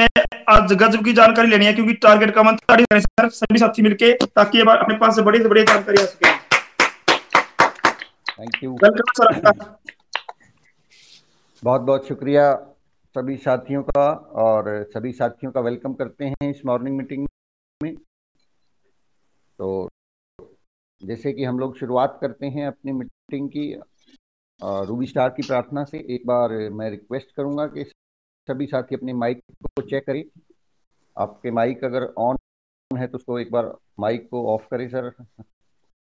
आज गजब की जानकारी लेनी है, क्योंकि टारगेट का मंथ है सर, सभी साथी मिलके, ताकि अपने पास से बड़ी से बड़ी जानकारी आ सके। थैंक यू, वेलकम सर आपका। बहुत बहुत शुक्रिया सभी साथियों का, और सभी साथियों का वेलकम करते हैं इस मॉर्निंग मीटिंग में। तो जैसे कि हम लोग शुरुआत करते हैं अपनी मीटिंग की रूबी स्टार की प्रार्थना से, एक बार मैं रिक्वेस्ट करूंगा कि सभी साथी अपने माइक को चेक करें। आपके माइक अगर ऑन है तो उसको एक बार माइक को ऑफ करें। Sir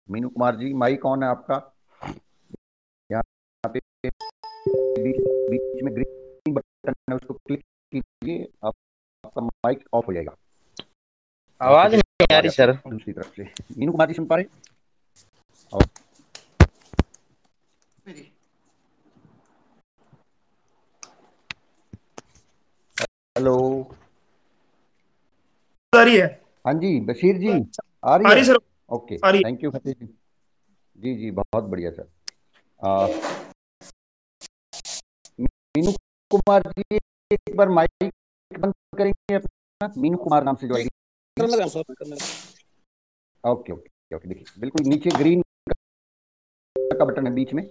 Meenu Kumar ji, mike on है आपका? यहाँ पे बीच में ग्रीन बटन है, उसको क्लिक कीजिए, आपका माइक ऑफ हो जाएगा। आवाज नहीं आ रही सर। दूसरी तरफ से मीनू कुमार जी सुन पा रहे? हेलो, आ रही है? हाँ जी बशीर जी, आ रही है? सर। ओके, आ रही है। थैंक यू फतेह जी। जी जी बहुत बढ़िया सर। मीनू कुमार जी एक बार माइक बंद करेंगे अपना? मीनू कुमार नाम से जो आएगी। ओके ओके ओके, देखिए बिल्कुल नीचे ग्रीन का बटन है बीच में,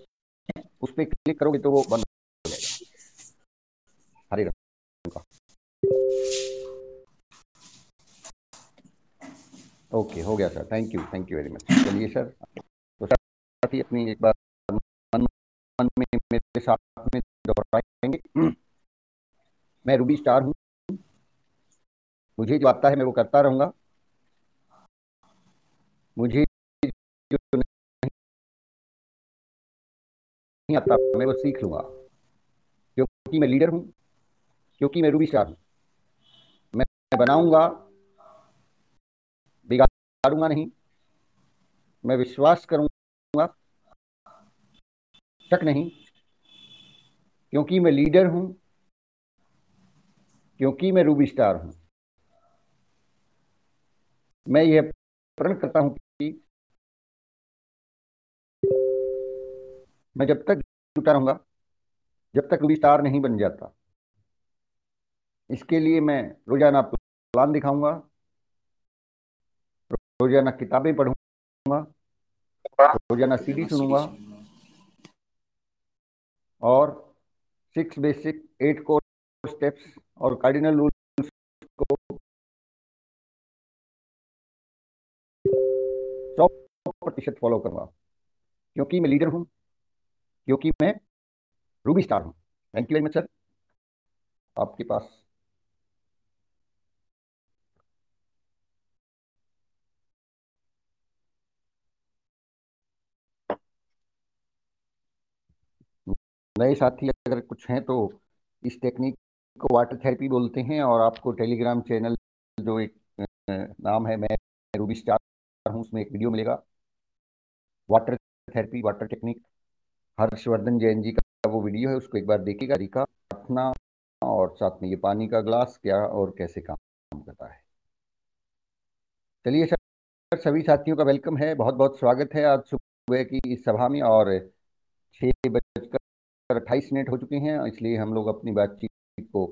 उस पर क्लिक करोगे तो वो बंद हो जाएगा, हरे रंग का। ओके हो गया sir, thank you very much. चलिए सर, तो साथी अपनी एक बार मन में मेरे साथ में दोहराएंगे। मैं रूबी स्टार हूँ, मुझे जो आता है मैं वो करता रहूंगा, मुझे जो नहीं आता मैं वो सीख लूंगा, क्योंकि मैं लीडर हूँ, क्योंकि मैं रूबी स्टार हूँ। मैं बनाऊंगा, बिगाड़ूंगा नहीं। मैं विश्वास करूंगा, शक नहीं, क्योंकि मैं लीडर हूं, क्योंकि मैं रूबी स्टार हूं। मैं यह प्रण करता हूं कि मैं जब तक जुटा रहूंगा, जब तक रूबी स्टार नहीं बन जाता। इसके लिए मैं रोजाना प्लान दिखाऊंगा, रोजाना किताबें पढ़ूंगा, रोजाना सीडी सुनूंगा, और 6 बेसिक 8 कोर स्टेप्स और कार्डिनल रूल्स को 100% फॉलो करूंगा, क्योंकि मैं लीडर हूं, क्योंकि मैं रूबी स्टार हूं। Thank you very much sir. आपके पास नए साथी अगर कुछ हैं तो इस टेक्निक को वाटर थेरेपी बोलते हैं, और आपको टेलीग्राम चैनल जो एक नाम है मैं रूबी स्टार हूँ, उसमें एक वीडियो मिलेगा, water therapy, water technique, Harshvardhan Jain ji का वो वीडियो है, उसको एक बार देखिएगा। तरीका, प्रार्थना, और साथ में ये पानी का ग्लास क्या और कैसे काम करता है। चलिए सर, सभी साथियों का वेलकम है, बहुत बहुत स्वागत है आज सुबह की इस सभा में। और 6:28 हो चुके हैं, इसलिए हम लोग अपनी बातचीत को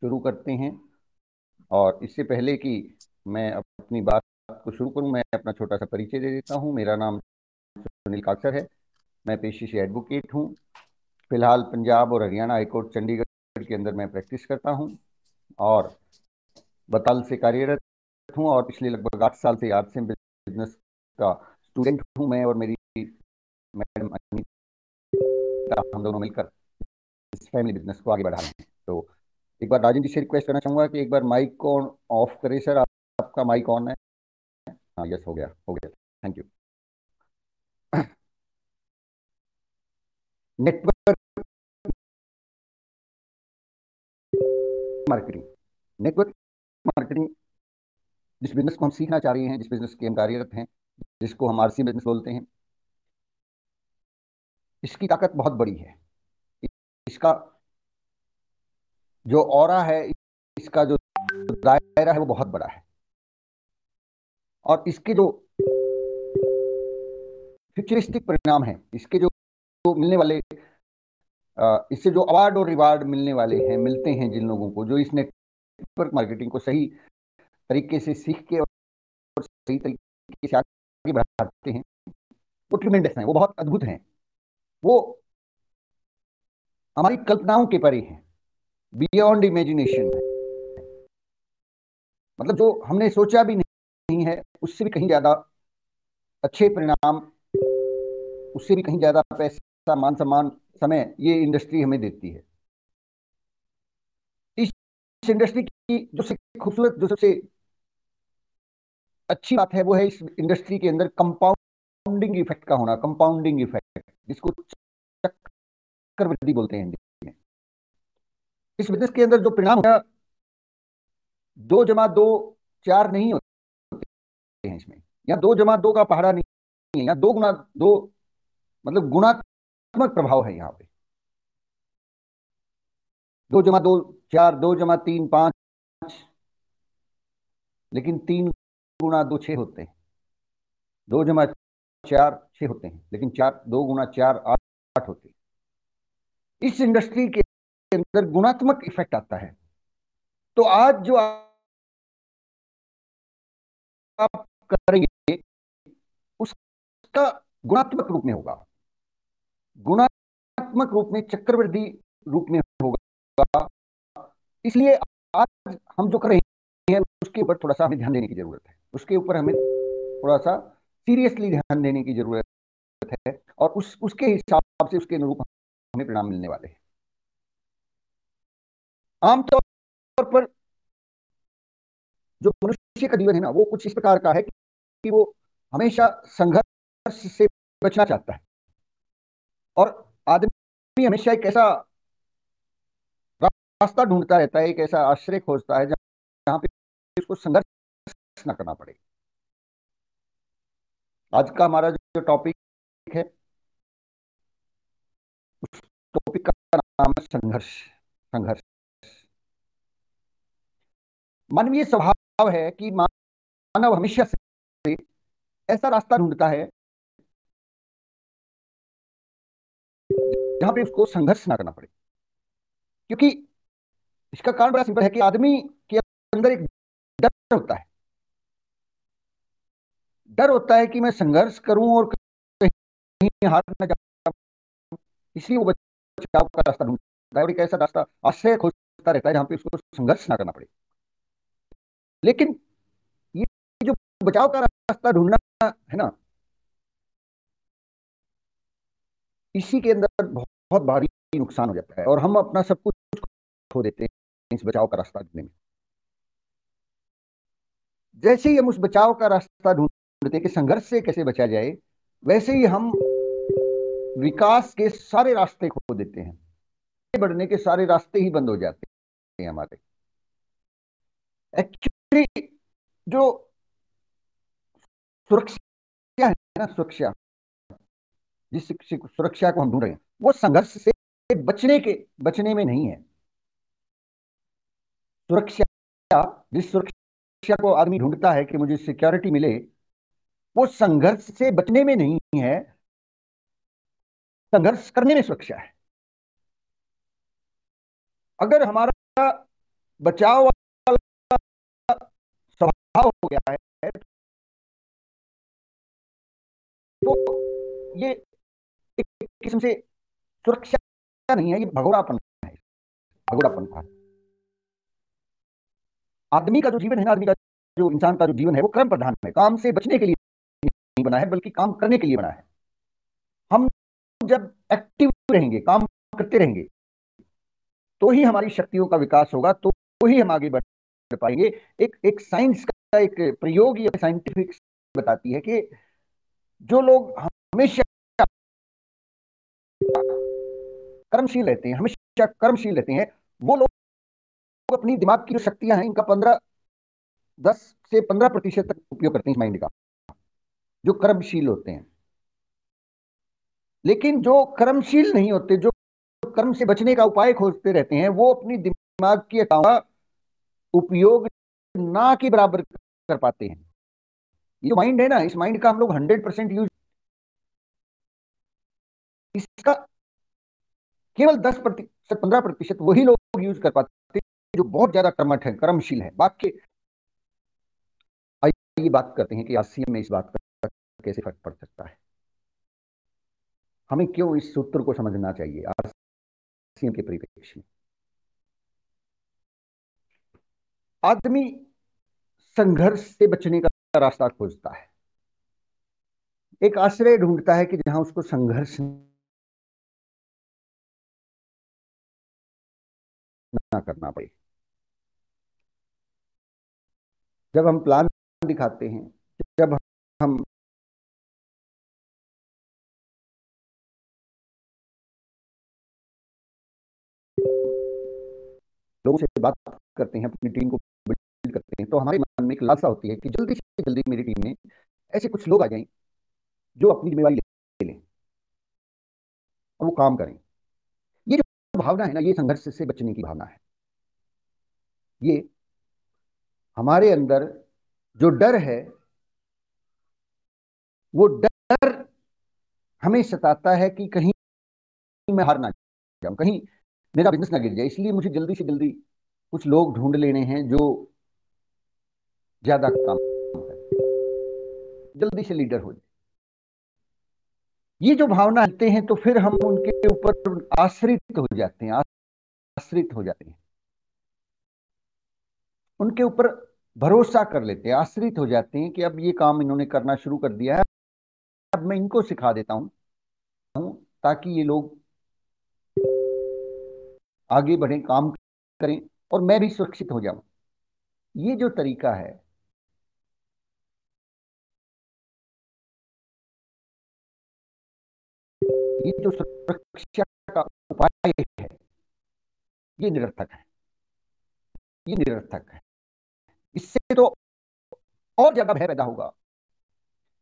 शुरू करते हैं। और इससे पहले कि मैं अपनी बात को शुरू करूं, मैं अपना छोटा सा परिचय दे देता हूं। मेरा नाम सुनील काकसर है, मैं पेशे से एडवोकेट हूं। फिलहाल पंजाब और हरियाणा हाईकोर्ट चंडीगढ़ के अंदर मैं प्रैक्टिस करता हूं, और बताल से कार्यरत हूं, और पिछले लगभग 8 साल से आरसीएम बिजनेस का स्टूडेंट हूं। मैं और मेरी मैडम अनीता, हम दोनों मिलकर इस फैमिली बिजनेस को आगे बढ़ा रहे हैं। तो एक बार राजेंद्र जी से रिक्वेस्ट करना चाहूंगा कि एक बार माइक को ऑफ करें। सर आपका माइक ऑन है? हाँ, यस, हो गया हो गया, thank you. Network marketing, network marketing जिस बिजनेस को हम सीखना चाह रहे हैं, जिस बिजनेस के हम कार्यरत हैं, जिसको हम आरसी बिजनेस बोलते हैं, इसकी ताकत बहुत बड़ी है। इसका जो ऑरा है, इसका जो दायरा है वो बहुत बड़ा है, और इसके जो फ्यूचरिस्टिक परिणाम है, इसके जो मिलने वाले इससे जो अवार्ड और रिवार्ड मिलने वाले हैं, मिलते हैं जिन लोगों को जो इस नेटवर्क मार्केटिंग को सही तरीके से सीख के और सही तरीके से आगे बढ़ाते हैं, वो ट्रिमेंडस हैं, वो बहुत अद्भुत हैं, वो हमारी कल्पनाओं के परे हैं, बियॉन्ड इमेजिनेशन है। मतलब जो हमने सोचा भी नहीं है, उससे भी कहीं ज्यादा अच्छे परिणाम, उससे भी कहीं ज्यादा पैसा, मान सम्मान, समय ये इंडस्ट्री हमें देती है। इस इंडस्ट्री की जो सबसे खूबसूरत, जो सबसे अच्छी बात है, वो है इस इंडस्ट्री के अंदर कंपाउंडिंग इफेक्ट का होना। कंपाउंडिंग इफेक्ट, जिसको चक्रवृद्धि बोलते हैं हिंदी में। इस बिजनेस के अंदर जो परिणाम होगा, 2+2=4 नहीं होते हैं इसमें, या 2+2 का पहाड़ा नहीं है, या 2x2, मतलब गुणात्मक प्रभाव है यहाँ पे। 2+2=4, 2+3=5, लेकिन 3x2=6 होते हैं। 2+4=6 होते हैं, लेकिन 2x4=8 होते हैं। इस इंडस्ट्री के अंदर गुणात्मक इफेक्ट आता है। तो आज जो आप करेंगे उसका गुणात्मक रूप में होगा, गुणात्मक रूप में, चक्रवृद्धि रूप में होगा। इसलिए आज हम जो कर रहे हैं उसके ऊपर थोड़ा सा हमें ध्यान देने की जरूरत है, उसके ऊपर हमें थोड़ा सा सीरियसली ध्यान देने की जरूरत है, और उसके हिसाब से, उसके अनुरूप हमें परिणाम मिलने वाले हैं। आमतौर पर जो मनुष्य का जीवन है ना, वो कुछ इस प्रकार का है कि वो हमेशा संघर्ष से बचना चाहता है, और आदमी हमेशा एक ऐसा रास्ता ढूंढता रहता है, एक ऐसा आश्रय खोजता है जहां पे उसको संघर्ष ना करना पड़े। आज का हमारा जो टॉपिक है, उस टॉपिक का नाम है संघर्ष। संघर्ष मानवीय स्वभाव है कि मानव हमेशा से ऐसा रास्ता ढूंढता है जहां पे उसको संघर्ष ना करना पड़े, क्योंकि इसका कारण बड़ा सिंपल है कि आदमी के अंदर एक डर होता है। डर होता है कि मैं संघर्ष करूं और कहीं हार ना जाऊं, इसलिए वो बचाव का रास्ता ढूंढता है, और एक ऐसा रास्ता, आश्रय खोजता रहता है जहां पे उसको संघर्ष ना करना पड़े। लेकिन ये जो बचाव का रास्ता ढूंढना है ना, इसी के अंदर बहुत भारी नुकसान हो जाता है, और हम अपना सब कुछ खो देते हैं इस बचाव का रास्ता ढूंढने में। जैसे ही हम उस बचाव का रास्ता ढूंढते हैं कि संघर्ष से कैसे बचा जाए, वैसे ही हम विकास के सारे रास्ते खो देते हैं, बढ़ने के सारे रास्ते ही बंद हो जाते हैं हमारे। एक्चुअली जो सुरक्षा है ना, सुरक्षा, जिस सुरक्षा को हम ढूंढ रहे हैं, वो संघर्ष से बचने में नहीं है। सुरक्षा, जिस सुरक्षा को आदमी ढूंढता है कि मुझे सिक्योरिटी मिले, वो संघर्ष से बचने में नहीं है, संघर्ष करने में सुरक्षा है। अगर हमारा बचाव वाला स्वभाव हो गया है, तो ये एक किस्म से सुरक्षा नहीं है, ये भगोड़ापन है। भगोड़ापन था। आदमी का जो जीवन है ना, आदमी का जो, इंसान का जो जीवन है, वो क्रम प्रधान है, काम से बचने के लिए नहीं बना है, बल्कि काम करने के लिए बना है। हम जब एक्टिव रहेंगे, काम करते रहेंगे, तो ही हमारी शक्तियों का विकास होगा, तो ही हम आगे बढ़ पाएंगे। एक साइंस का एक प्रयोग, या साइंटिफिक बताती है कि जो लोग हमेशा कर्मशील रहते हैं, हमेशा कर्मशील रहते हैं, वो लोग अपनी दिमाग की जो शक्तियां हैं, इनका 10 से 15% तक उपयोग करते हैं इस माइंड का, जो कर्मशील होते हैं। लेकिन जो कर्मशील नहीं होते, जो कर्म से बचने का उपाय खोजते रहते हैं, वो अपनी दिमाग की का उपयोग ना के बराबर कर पाते हैं। ये माइंड है ना, इस माइंड का हम लोग 100% यूज, इसका केवल 10% 15% वही लोग यूज कर पाते जो बहुत ज्यादा कर्मठ है, कर्मशील है, वाक्य। आइए बात करते हैं कि आरसीएम में इस बात का कैसे फर्क पड़ सकता है, हमें क्यों इस सूत्र को समझना चाहिए आरसीएम के परिप्रेक्ष्य में। आदमी संघर्ष से बचने का रास्ता खोजता है, एक आश्रय ढूंढता है कि जहां उसको संघर्ष ना करना पड़े। जब हम प्लान दिखाते हैं, जब हम लोगों से बात करते हैं, अपनी टीम को बिल्ड करते हैं, तो हमारे मन में एक लालसा होती है कि जल्दी से जल्दी मेरी टीम में ऐसे कुछ लोग आ जाएं जो अपनी जिम्मेवारी ले लें और वो काम करें। ये जो भावना है ना, ये संघर्ष से बचने की भावना है। ये हमारे अंदर जो डर है, वो डर हमें सताता है कि कहीं मैं हार ना जाऊं, कहीं मेरा बिजनेस ना गिर जाए, इसलिए मुझे जल्दी से जल्दी कुछ लोग ढूंढ लेने हैं जो ज्यादा काम करें, जल्दी से लीडर हो जाए। ये जो भावना आते हैं तो फिर हम उनके ऊपर आश्रित हो जाते हैं, आश्रित हो जाते हैं, उनके ऊपर भरोसा कर लेते हैं, आश्रित हो जाते हैं कि अब ये काम इन्होंने करना शुरू कर दिया है, अब मैं इनको सिखा देता हूं ताकि ये लोग आगे बढ़ें, काम करें और मैं भी सुरक्षित हो जाऊं। ये जो तरीका है, ये जो सुरक्षा का उपाय है, ये निरर्थक है, ये निरर्थक है। इससे तो और ज्यादा भय पैदा होगा,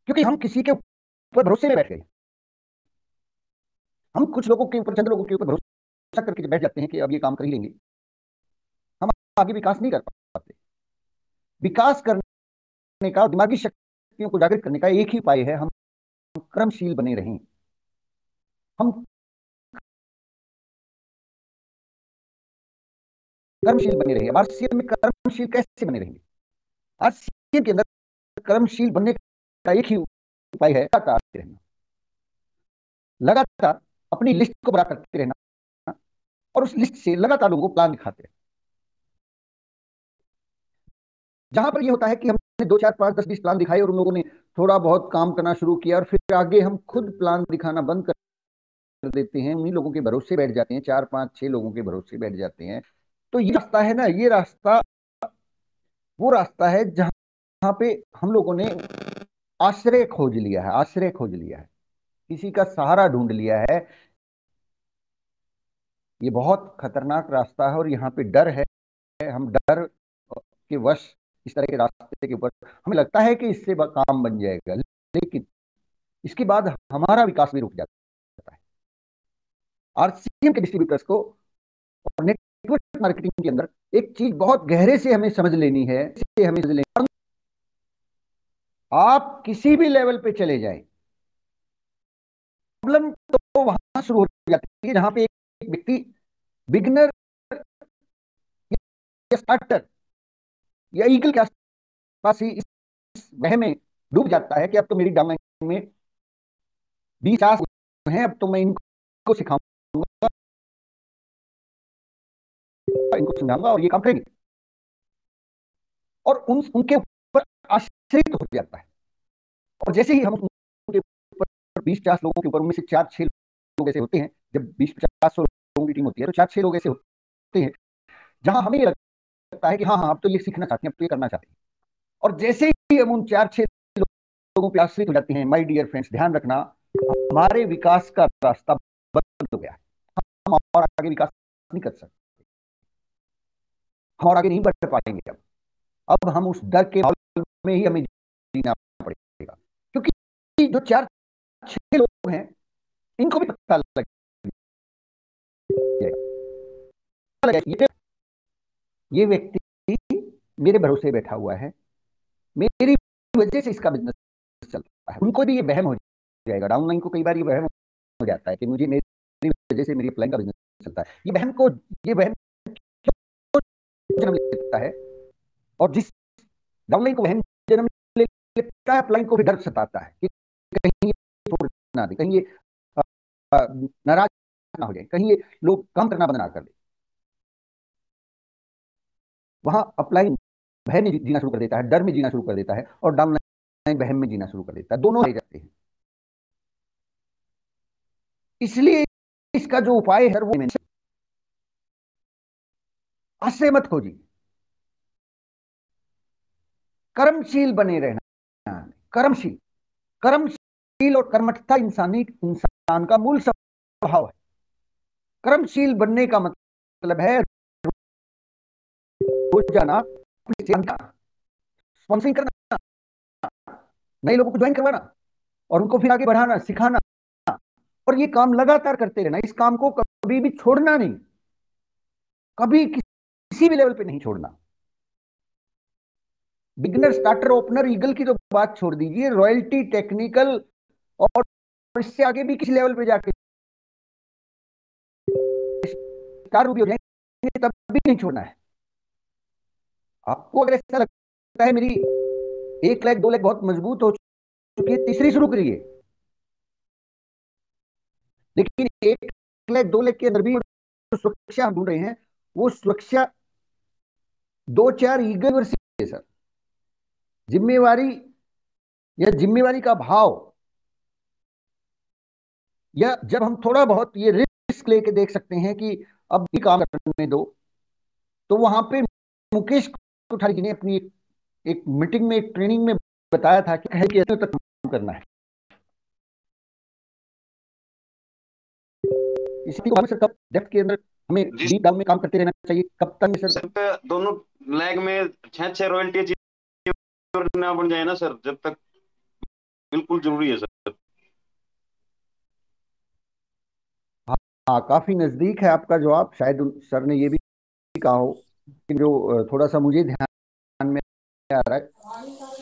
क्योंकि हम किसी के ऊपर भरोसे में बैठ गए। हम कुछ लोगों के ऊपर, चंद लोगों के ऊपर भरोसा करके बैठ जाते हैं कि अब ये काम कर ही लेंगे, हम आगे विकास नहीं कर पाते। विकास करने का, दिमागी शक्तियों को जागृत करने का एक ही उपाय है, हम कर्मशील बने रहें। हम कर्मशील बने रहेंगे। आरसीएम में कर्मशील कैसे बने रहेंगे? आरसीएम के अंदर कर्मशील बनने का एक ही उपाय है, लगातार रहना, लगातार अपनी लिस्ट को बड़ा करते रहना और उस लिस्ट से लगातार लोगों को प्लान दिखाते रहना। जहां पर ये होता है कि हमने 2 4 5 10 20 प्लान दिखाए और उन लोगों ने थोड़ा बहुत काम करना शुरू किया और फिर आगे हम खुद प्लान दिखाना बंद कर देते हैं, उन्हीं लोगों के भरोसे बैठ जाते हैं, 4 5 6 लोगों के भरोसे बैठ जाते हैं। तो ये रास्ता है ना, ये रास्ता वो रास्ता है जहां पे हम लोगों ने आश्रय खोज लिया है, आश्रय खोज लिया है, किसी का सहारा ढूंढ लिया है। ये बहुत खतरनाक रास्ता है और यहाँ पे डर है। हम डर के वश इस तरह के रास्ते के ऊपर हमें लगता है कि इससे काम बन जाएगा, लेकिन इसके बाद हमारा विकास भी रुक जाता है। आरसीएम के डिस्ट्रीब्यूटर्स को और नेटवर्क मार्केटिंग के अंदर एक चीज बहुत गहरे से हमें समझ लेनी है, आप किसी भी लेवल पे चले जाएं, प्रॉब्लम तो वहां शुरू हो जाती है जहां पे एक व्यक्ति बिगनर या स्टार्टर या ईगल के आसपास ही इस वह में डूब जाता है कि अब तो मेरी डाउनलाइन में 20 50 हैं, अब तो मैं इनको सिखाऊंगा, इनको समझाऊंगा और ये काम करेंगे, और उनके ऊपर आश्रित हो जाता है। और जैसे ही हम उनके ऊपर 20 50 लोगों के ऊपर, उनमें से 4 6 लोग ऐसे होते हैं, जब 20 50 100 लोगों की टीम होती है तो 4 6 लोग ऐसे होते हैं जहां हमें लगता है कि हाँ हाँ अब तो ये सीखना चाहते हैं, अब तो ये करना चाहते हैं। और जैसे ही हम उन 4 6 लोगों पे आश्रित हो जाते हैं, माय डियर फ्रेंड्स ध्यान रखना, हमारे विकास का रास्ता बंद हो गया है। हम और आगे विकास नहीं कर सकते, हम और आगे नहीं बढ़ पाएंगे। अब हम उस डर के माहौल में ही हमें जीना पड़ेगा, क्योंकि जो 4 6 लोग हैं इनको भी पता लग जाएगा ये व्यक्ति मेरे भरोसे बैठा हुआ है, मेरी वजह से इसका बिजनेस चलता है। उनको भी ये वहम हो जाएगा, डाउनलाइन को कई बार ये वहम हो जाता है कि मुझे मेरी वजह से मेरी अपलाइन का बिजनेस चलता है। ये वहम जन्म लेता है, और जिस डाउनलाइन को वहन जन्म लेता है, अपलाइन को भी डर सताता है कि कहीं ये छोड़ ना दे, कहीं ये नाराज ना हो जाए, कहीं ये लोग काम करना बंद ना कर दे। वहां अपलाइन भय में जीना शुरू कर देता है, डर में जीना शुरू कर देता है, और डाउनलाइन बहम में जीना शुरू कर देता है। दोनों ले जाते हैं। इसलिए इसका जो उपाय है वो आशय मत खोजिए, कर्मशील बने रहना। कर्मशील, कर्मशील और कर्मठता इंसान का मूल स्वभाव है। कर्मशील बनने का मतलब है रोजाना स्पॉन्सरिंग करना, नए लोगों को ज्वाइन करवाना, और उनको फिर आगे बढ़ाना, सिखाना, और ये काम लगातार करते रहना। इस काम को कभी भी छोड़ना नहीं, कभी किसी भी लेवल पे नहीं छोड़ना। बिगनर, स्टार्टर, ओपनर, ईगल की तो बात छोड़ दीजिए, रॉयल्टी, टेक्निकल, और इससे आगे भी किसी लेवल पे जाके स्टार रूपी हो जाएंगे, तब भी नहीं छोड़ना है। आपको अगर ऐसा लगता है मेरी 1 लाख 2 लाख बहुत मजबूत हो चुकी है, तीसरी शुरू करिए। लेकिन 1 लाख 2 लाख के अंदर भी जो सुरक्षा हम ढूंढ रहे हैं, वो सुरक्षा 2-4 ईगल से है सर। जिम्मेवारी या जिम्मेवारी का भाव, या जब हम थोड़ा बहुत ये रिस्क लेके देख सकते हैं कि अब भी काम करने दो, तो वहां पे मुकेश कोठारी जी ने अपनी एक मीटिंग में, एक ट्रेनिंग में बताया था कि कैसे तक काम करना है। इसी को सर कब डेप्थ के अंदर हमें डीप डाउन में काम करते रहना चाहिए, कब तक सर दोनों लेग में 6-6 रॉयल्टी ना बन जाए ना सर, जब तक बिल्कुल जरूरी है सर। हाँ, काफी नजदीक है आपका जवाब। शायद सर ने ये भी कहा हो कि जो थोड़ा सा मुझे ध्यान में आ रहा है,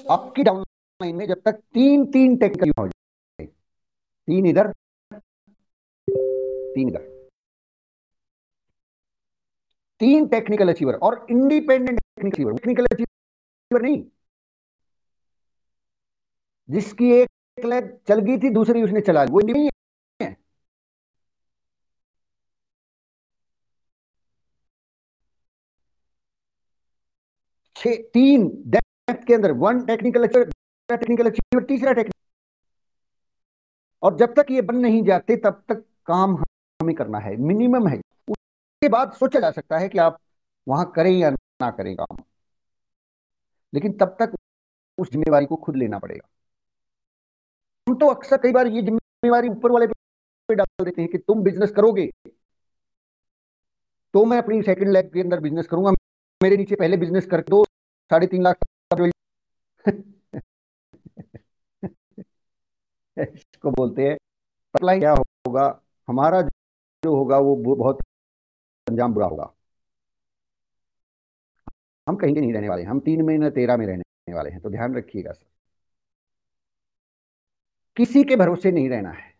आपकी डाउनलाइन में जब तक 3 टेक्निकल हो जाए, 3 इधर 3 इधर, 3 टेक्निकल अचीवर और इंडिपेंडेंट टेक्निकल अचीवर नहीं, जिसकी एक लेग चल गई थी, दूसरी उसने चला ली, वो नहीं है। छह 3 डेप्थ के अंदर, 1 टेक्निकल अचीवर, तीसरा टेक्निकल, और जब तक ये बन नहीं जाते तब तक काम हमें करना है, मिनिमम है। उसके बाद सोचा जा सकता है कि आप वहां करें या ना करें काम, लेकिन तब तक उस जिम्मेवारी को खुद लेना पड़ेगा। हम तो अक्सर कई बार ये जिम्मेवारी ऊपर वाले पे डाल देते हैं कि तुम बिजनेस करोगे तो मैं अपनी सेकंड लेग के अंदर बिजनेस करूंगा, मेरे नीचे पहले बिजनेस कर दो, 3.5 लाख इसको बोलते हैं अप्लाई। क्या होगा हमारा जो होगा वो बहुत अंजाम बुरा होगा। हम कहीं के नहीं रहने वाले, हम 3 में न 13 में रहने वाले हैं, तो ध्यान रखिएगा सर, किसी के भरोसे नहीं रहना है।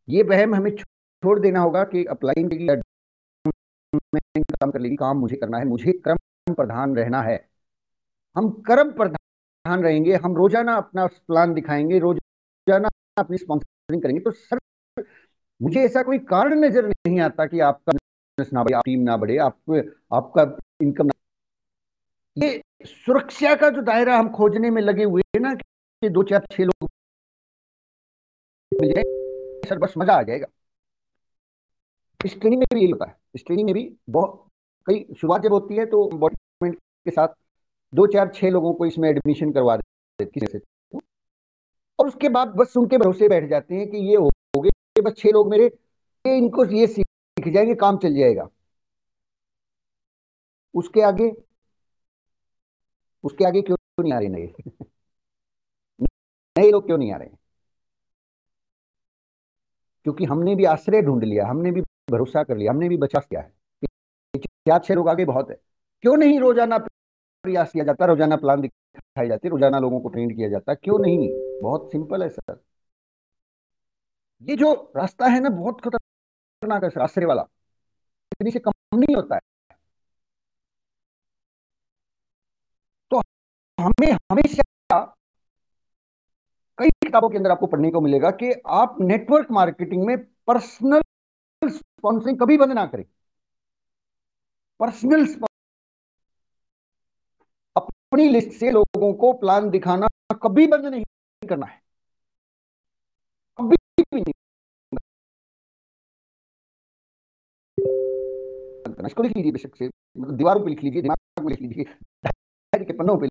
ये वहम हमें छोड़ देना होगा कि अप्लाई काम कर लेगी, काम मुझे करना है, मुझे क्रम प्रधान रहना है। हम कर्म प्रधान रहेंगे, हम रोजाना अपना प्लान दिखाएंगे, रोजाना अपनी स्पॉन्सरिंग करेंगे, तो सर मुझे ऐसा कोई कारण नजर नहीं आता कि आपका बिजनेस ना बढ़े, टीम ना बढ़े, आपका इनकम ना। ये सुरक्षा का जो दायरा हम खोजने में लगे हुए हैं ना, कि 2-4-6 लोग मिल जाए सर, बस मजा आ जाएगा। इस ट्रेनिंग में भी यही होता है। इस ट्रेनिंग में भी बहुत कई शुरुआत जब होती है तो बॉडी के साथ 2-4-6 लोगों को इसमें एडमिशन करवा देते हैं, और उसके बाद बस उनके भरोसे बैठ जाते हैं कि ये हो गए, बस 6 लोग मेरे, ये इनको ये सीख जाएंगे, काम चल जाएगा। उसके आगे क्यों नहीं आ रहे नए नए लोग क्यों नहीं आ रहे? क्योंकि हमने भी आश्रय ढूंढ लिया, हमने भी भरोसा कर लिया, हमने भी बचा किया है। 4-6 लोग आगे बहुत है। क्यों नहीं रोजाना प्रयास किया जाता, रोजाना प्लान दिखाए जाते, रोजाना लोगों को ट्रेन किया जाता? क्यों नहीं? बहुत सिंपल है सर। ये जो रास्ता है ना, बहुत खतरनाक है सर, आश्रय वाला। इतनी से कम नहीं होता है। तो हमें हमेशा कई किताबों के अंदर आपको पढ़ने को मिलेगा कि आप नेटवर्क मार्केटिंग में पर्सनल स्पॉन्सरिंग कभी बंद ना करें। पर्सनल अपनी लिस्ट से लोगों को प्लान दिखाना कभी बंद नहीं करना है, कभी भी नहीं। इसको लिख लीजिए, बेशक से मतलब दीवारों पे लिख लीजिए, दिमाग में लिख लीजिए, डायरी के पन्नों पे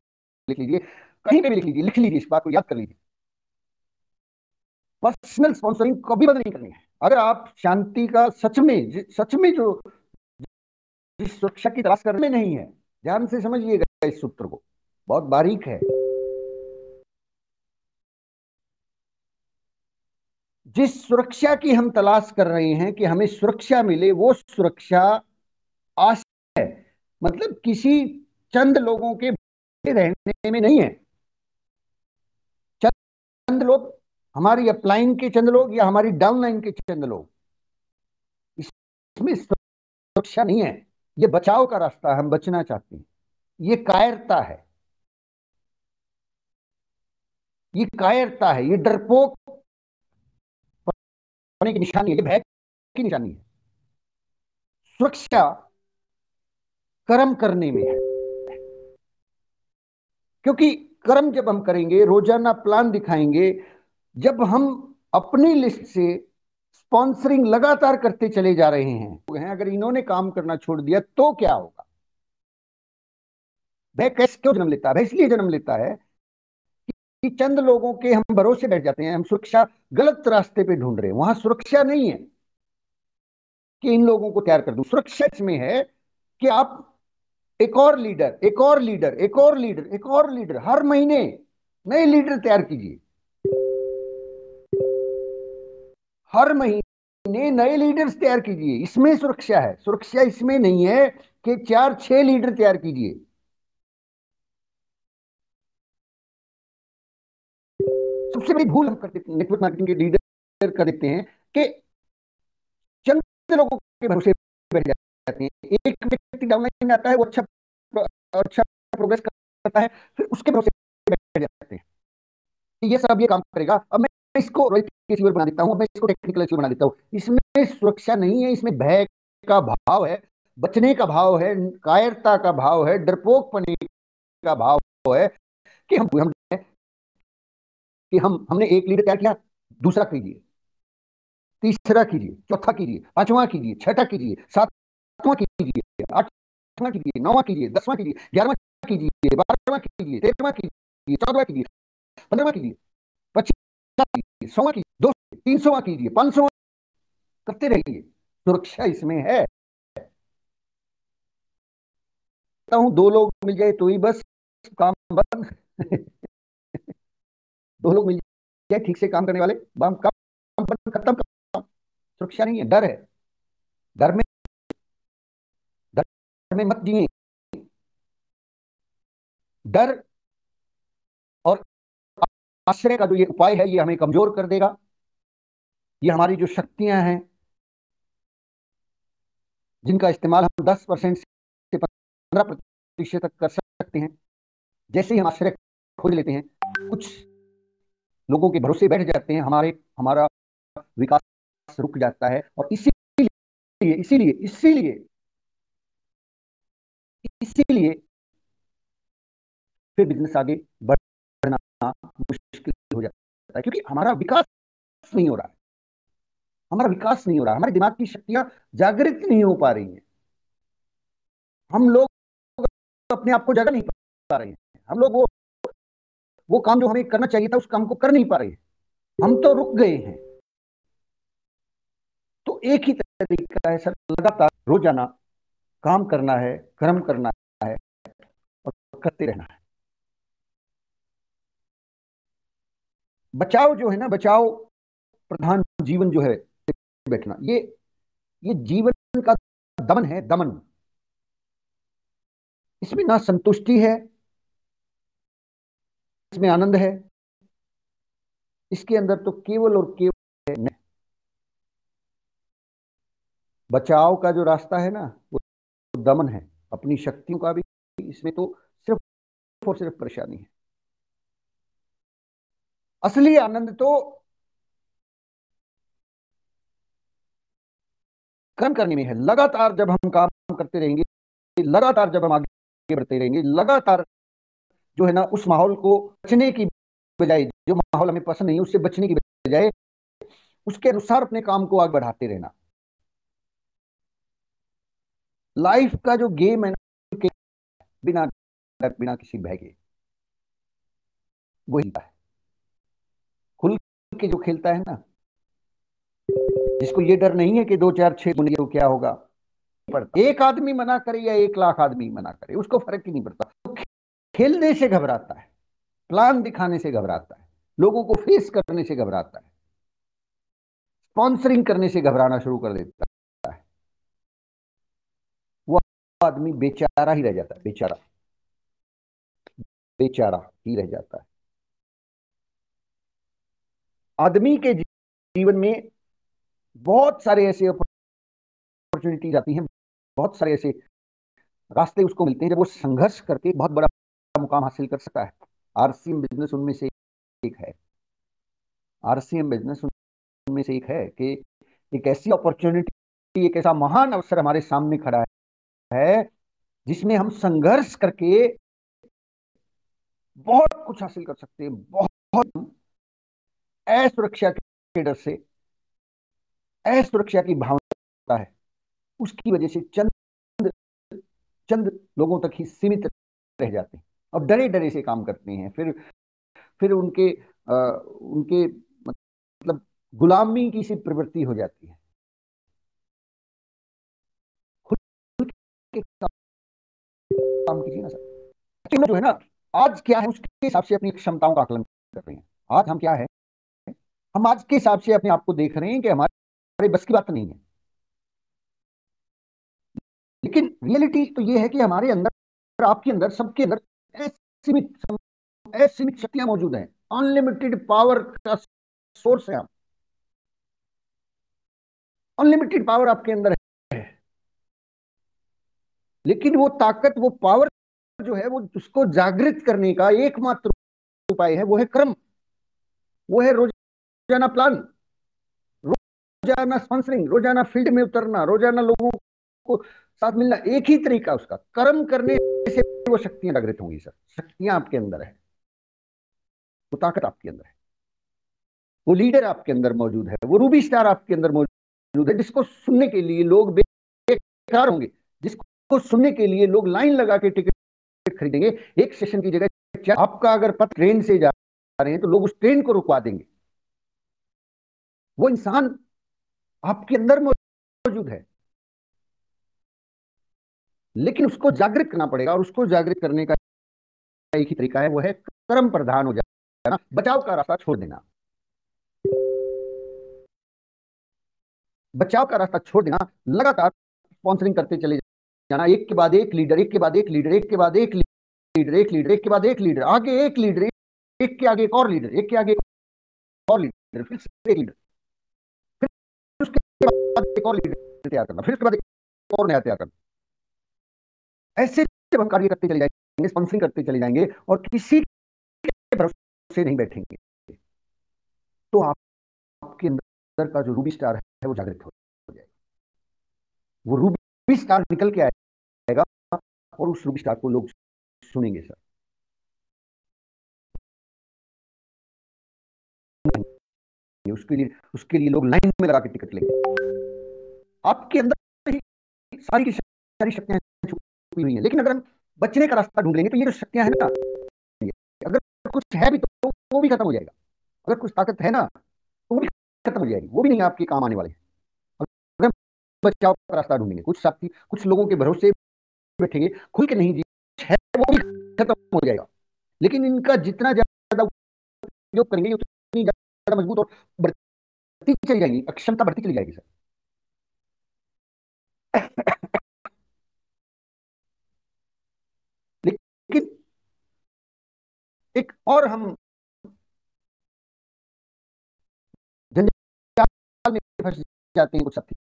लिख लीजिए, कहीं पे भी लिख लीजिए, लिख लीजिए, इस बात को याद कर लीजिए। पर्सनल स्पॉन्सरिंग कभी बंद नहीं करनी है। अगर आप शांति का सच में जो जिस सुरक्षा की तलाश करने में नहीं है, ध्यान से समझिएगा इस सूत्र को, बहुत बारीक है। जिस सुरक्षा की हम तलाश कर रहे हैं कि हमें सुरक्षा मिले, वो सुरक्षा आश्रय है, मतलब किसी चंद लोगों के रहने में नहीं है। चंद लोग, हमारी अपलाइन के चंद लोग या हमारी डाउनलाइन के चंद लोग, इसमें सुरक्षा नहीं है। ये बचाव का रास्ता, हम बचना चाहते हैं। ये कायरता है, ये कायरता है, ये डरपोक होने की निशानी है, ये भय की निशानी है। सुरक्षा कर्म करने में है, क्योंकि कर्म जब हम करेंगे, रोजाना प्लान दिखाएंगे, जब हम अपनी लिस्ट से स्पॉन्सरिंग लगातार करते चले जा रहे हैं, अगर इन्होंने काम करना छोड़ दिया तो क्या होगा? भय कैसे क्यों जन्म लेता है? भय इसलिए जन्म लेता है कि चंद लोगों के हम भरोसे बैठ जाते हैं, हम सुरक्षा गलत रास्ते पे ढूंढ रहे हैं। वहां सुरक्षा नहीं है कि इन लोगों को तैयार कर दूं, सुरक्षा इसमें है कि आप एक और लीडर, एक और लीडर, एक और लीडर, एक और लीडर, हर महीने नए लीडर तैयार कीजिए। हर महीने नए लीडर्स तैयार कीजिए, इसमें सुरक्षा है। सुरक्षा इसमें नहीं है कि 4-6 लीडर तैयार कीजिए। सबसे बड़ी भूल हम करते नेटवर्क मार्केटिंग के लीडर कर देते हैं कि चंद लोगों के भरोसे बैठ जाते हैं। एक व्यक्ति डाउनलाइन आता है, वो अच्छा प्रोग्रेस करता है, फिर उसके भरोसे बैठ जाते हैं ये सब ये काम करेगा, अब मैं इसको रॉयल्टी अचीवर बना देता हूं, अब मैं इसको टेक्निकल अचीवर बना देता हूं। इसमें सुरक्षा नहीं है, इसमें भय का भाव है, बचने का भाव है, कायरता का भाव है, डरपोक पने का भाव है कि हमने एक लीडर तैयार किया, दूसरा कीजिए, तीसरा कीजिए, चौथा कीजिए, पांचवा कीजिए, छठा कीजिए, सातवां कीजिए, आठवां कीजिए, नौवां कीजिए, 10वां कीजिए, 11वां कीजिए, 12वां कीजिए, 13वां कीजिए, 14वां कीजिए, 15वां कीजिए, 25वां कीजिए, 100वां कीजिए, 200, 300वां कीजिए, 500वां करते रहिए। सुरक्षा इसमें है। हूं 2 लोग मिल जाए तो ही बस काम बंद। 2 लोग मिल जाए ठीक से काम करने वाले, काम बंद, खत्म। काम सुरक्षा नहीं है, डर है। डर में मत जिए। डर और आश्रय का जो ये उपाय है, ये हमें कमजोर कर देगा। ये हमारी जो शक्तियां हैं, जिनका इस्तेमाल हम 10% से 15% तक कर सकते हैं, जैसे ही हम आश्रय खोज लेते हैं, कुछ लोगों के भरोसे बैठ जाते हैं, हमारा विकास रुक जाता है। और इसीलिए इसीलिए इसीलिए इसीलिए फिर बिजनेस आगे बढ़ना मुश्किल हो जाता है, क्योंकि हमारा विकास नहीं हो रहा है। हमारा विकास नहीं हो रहा, हमारे दिमाग की शक्तियां जागृत नहीं हो पा रही हैं। हम लोग अपने आप को जगा नहीं पा रहे हैं। हम लोग वो काम जो हमें करना चाहिए था, उस काम को कर नहीं पा रहे हैं। हम तो रुक गए हैं। तो एक ही तरीका है सर, लगातार रोजाना काम करना है, कर्म करना है और करते रहना है। बचाव जो है ना, बचाव प्रधान जीवन जो है, बैठना, ये जीवन का दमन है, दमन। इसमें ना संतुष्टि है, इसमें आनंद है, इसके अंदर तो केवल और केवल है। बचाव का जो रास्ता है ना वो दमन है, अपनी शक्तियों का भी। इसमें तो सिर्फ और सिर्फ परेशानी है। असली आनंद तो कर्म करने में है। लगातार जब हम काम करते रहेंगे, लगातार जब हम आगे बढ़ते रहेंगे, लगातार जो है ना उस माहौल को बचने की बजाय, जो माहौल हमें पसंद नहीं उससे बचने की बजाय उसके अनुसार अपने काम को आगे बढ़ाते रहना। लाइफ का जो गेम है ना, बिना डर, बिना किसी भय के वो खेलता है। खुल के जो खेलता है ना, जिसको ये डर नहीं है कि 2 4 6 बनेंगे तो क्या होगा, पड़ता। एक आदमी मना करे या 1 लाख आदमी मना करे, उसको फर्क ही नहीं पड़ता। तो खेलने से घबराता है, प्लान दिखाने से घबराता है, लोगों को फेस करने से घबराता है, स्पॉन्सरिंग करने से घबराना शुरू कर देता है। वो आदमी बेचारा ही रह जाता है, बेचारा बेचारा ही रह जाता है। आदमी के जीवन में बहुत सारे ऐसे अपॉर्चुनिटीज आती हैं, बहुत सारे ऐसे रास्ते उसको मिलते हैं जब वो संघर्ष करके बहुत बड़ा मुकाम हासिल कर सकता है। आरसीएम बिजनेस उनमें से एक है। आरसीएम बिजनेस उनमें से एक है कि एक ऐसी अपॉर्चुनिटी, एक ऐसा महान अवसर हमारे सामने खड़ा है जिसमें हम संघर्ष करके बहुत कुछ हासिल कर सकते हैं। बहुत असुरक्षा के डर से, असुरक्षा की भावना है, उसकी वजह से चंद चंद लोगों तक ही सीमित रह जाते हैं और डरे डरे से काम करते हैं। फिर उनके मतलब गुलामी की सी प्रवृत्ति हो जाती है। खुद के काम कीजिए ना सर। जो है ना, आज क्या है उसके हिसाब से अपनी क्षमताओं का आकलन कर रहे हैं। आज हम क्या है, हम आज के हिसाब से अपने आप को देख रहे हैं कि हमारे बस की बात नहीं है। लेकिन रियलिटी तो ये है कि हमारे अंदर, आपके अंदर, सबके अंदर असीमित असीमित शक्तियां मौजूद हैं। अनलिमिटेड पावर का सोर्स है आप। अनलिमिटेड पावर आपके अंदर है। लेकिन वो ताकत, वो पावर जो है, वो उसको जागृत करने का एकमात्र उपाय है, वो है कर्म, वो है रोजाना प्लान, रोजाना स्पॉन्सरिंग, रोजाना फील्ड में उतरना, रोजाना लोगों को साथ मिलना। एक ही तरीका उसका, कर्म करने से वो शक्तियां जागृत होंगी सर। शक्तियां आपके अंदर है, वो ताकत आपके अंदर है, वो लीडर आपके अंदर मौजूद है, वो रूबी स्टार आपके अंदर मौजूद है, जिसको सुनने के लिए लोग बेकार होंगे, जिसको सुनने के लिए लोग लाइन लगा के टिकट खरीदेंगे। एक सेशन की जगह आपका अगर पथ ट्रेन से जा रहे हैं तो लोग उस ट्रेन को रुकवा देंगे। वो इंसान आपके अंदर मौजूद है, लेकिन उसको जागृत करना पड़ेगा। और उसको जागृत करने का एक ही तरीका है, वो है कर्म प्रधान हो जाना, बचाव का रास्ता छोड़ देना। बचाव का रास्ता छोड़ देना, लगातार स्पॉन्सरिंग करते चले जाना, एक के बाद एक लीडर, एक के बाद एक लीडर, एक के बाद एक लीडर, एक लीडर, एक के बाद एक लीडर, आगे एक लीडर, एक के आगे एक और लीडर, एक के आगे एक और लीडर, फिर से एक लीडर, फिर उसके बाद एक और लीडर तैयार करना, फिर उसके बाद एक और नया तैयार करना। ऐसे जब हम कार्य करते चले जाएंगे, स्पॉन्सरिंग करते चले जाएंगे और किसी के भरोसे नहीं बैठेंगे, तो आपके अंदर का जो रूबी स्टार है वो जागृत हो जाएगा। वो रूबी स्टार निकल के आएगा और उस रूबी स्टार को लोग सुनेंगे सर। उसके लिए लोग लाइन में लगा के टिकट लेंगे। आपके अंदर ही सारी की सारी शक्तियां छुपी हुई हैं। लेकिन अगर हम बचने का रास्ता ढूंढ लेंगे तो ये जो शक्तियां हैं ना, अगर कुछ है भी तो वो भी खत्म हो जाएगा। अगर कुछ ताकत है ना तो वो भी खत्म हो जाएगी, वो भी नहीं आपके काम आने वाले हैं। अगर हम बचाव का रास्ता ढूंढेंगे, कुछ साथी कुछ लोगों के भरोसे बैठेंगे, खुल के नहीं जी है, वो भी खत्म हो जाएगा। लेकिन इनका जितना ज्यादा उपयोग करेंगे उतनी ज्यादा मजबूत और बढ़ती चली जाएगी, क्षमता बढ़ती चली जाएगी सर। लेकिन एक और हम जंजाल में फंस जाते हैं कुछ साथी।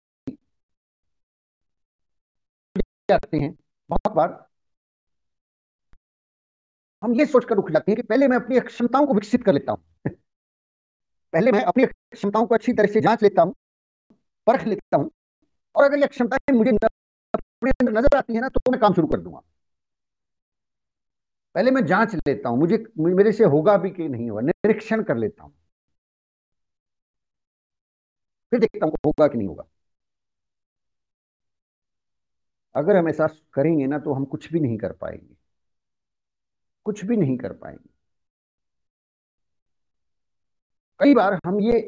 जाते हैं, बहुत बार हम ये सोचकर रुक जाते हैं कि पहले मैं अपनी क्षमताओं को विकसित कर लेता हूं, पहले मैं अपनी क्षमताओं को अच्छी तरह से जांच लेता हूं, परख लेता हूं, और अगर ये क्षमताएं मुझे अपने अंदर नजर आती है ना तो मैं काम शुरू कर दूंगा। पहले मैं जांच लेता हूं मुझे मेरे से होगा भी कि नहीं होगा, निरीक्षण कर लेता हूं, फिर देखता हूं होगा कि नहीं होगा। अगर हम ऐसा करेंगे ना तो हम कुछ भी नहीं कर पाएंगे, कुछ भी नहीं कर पाएंगे। कई बार हम ये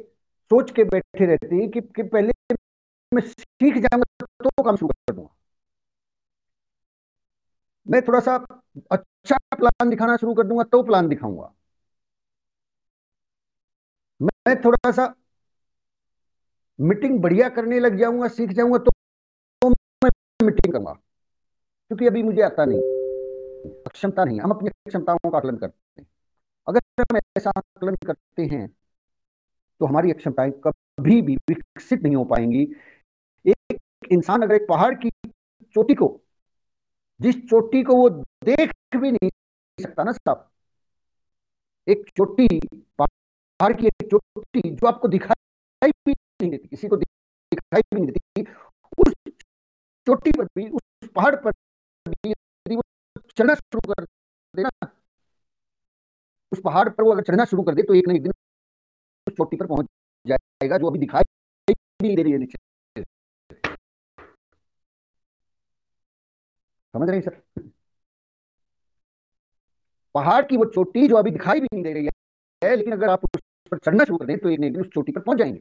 सोच के बैठे रहते हैं कि पहले मैं सीख जाऊंगा तो काम शुरू कर दूंगा, मैं थोड़ा सा अच्छा प्लान दिखाना शुरू कर दूंगा तो प्लान दिखाऊंगा, मैं थोड़ा सा मीटिंग बढ़िया करने लग जाऊंगा, सीख जाऊंगा तो मैं मीटिंग करूंगा, क्योंकि अभी मुझे आता नहीं, क्षमता नहीं। हम अपनी क्षमताओं का आकलन करते हैं। अगर हम ऐसा आकलन करते हैं तो हमारी क्षमताएं कभी भी विकसित नहीं हो पाएंगी। एक इंसान अगर एक पहाड़ की चोटी को, जिस चोटी को वो देख भी नहीं सकता ना साहब, एक चोटी, पहाड़ की एक चोटी जो आपको दिखाई भी नहीं देती, किसी को दिखाई भी नहीं देती, उस चोटी पर भी, उस पहाड़ पर भी यदि वो चढ़ना शुरू कर दे ना, उस पहाड़ पर वो अगर चढ़ना शुरू कर दे तो एक न एक दिन उस चोटी पर पहुंच जाएगा जो अभी दिखाई नहीं दे रही है नीचे। समझ रहे हैं सर? पहाड़ की वो चोटी जो अभी दिखाई भी नहीं दे रही है, लेकिन अगर आप उस पर चढ़ना शुरू कर दें तो एक न एक दिन उस चोटी पर पहुंच जाएंगे।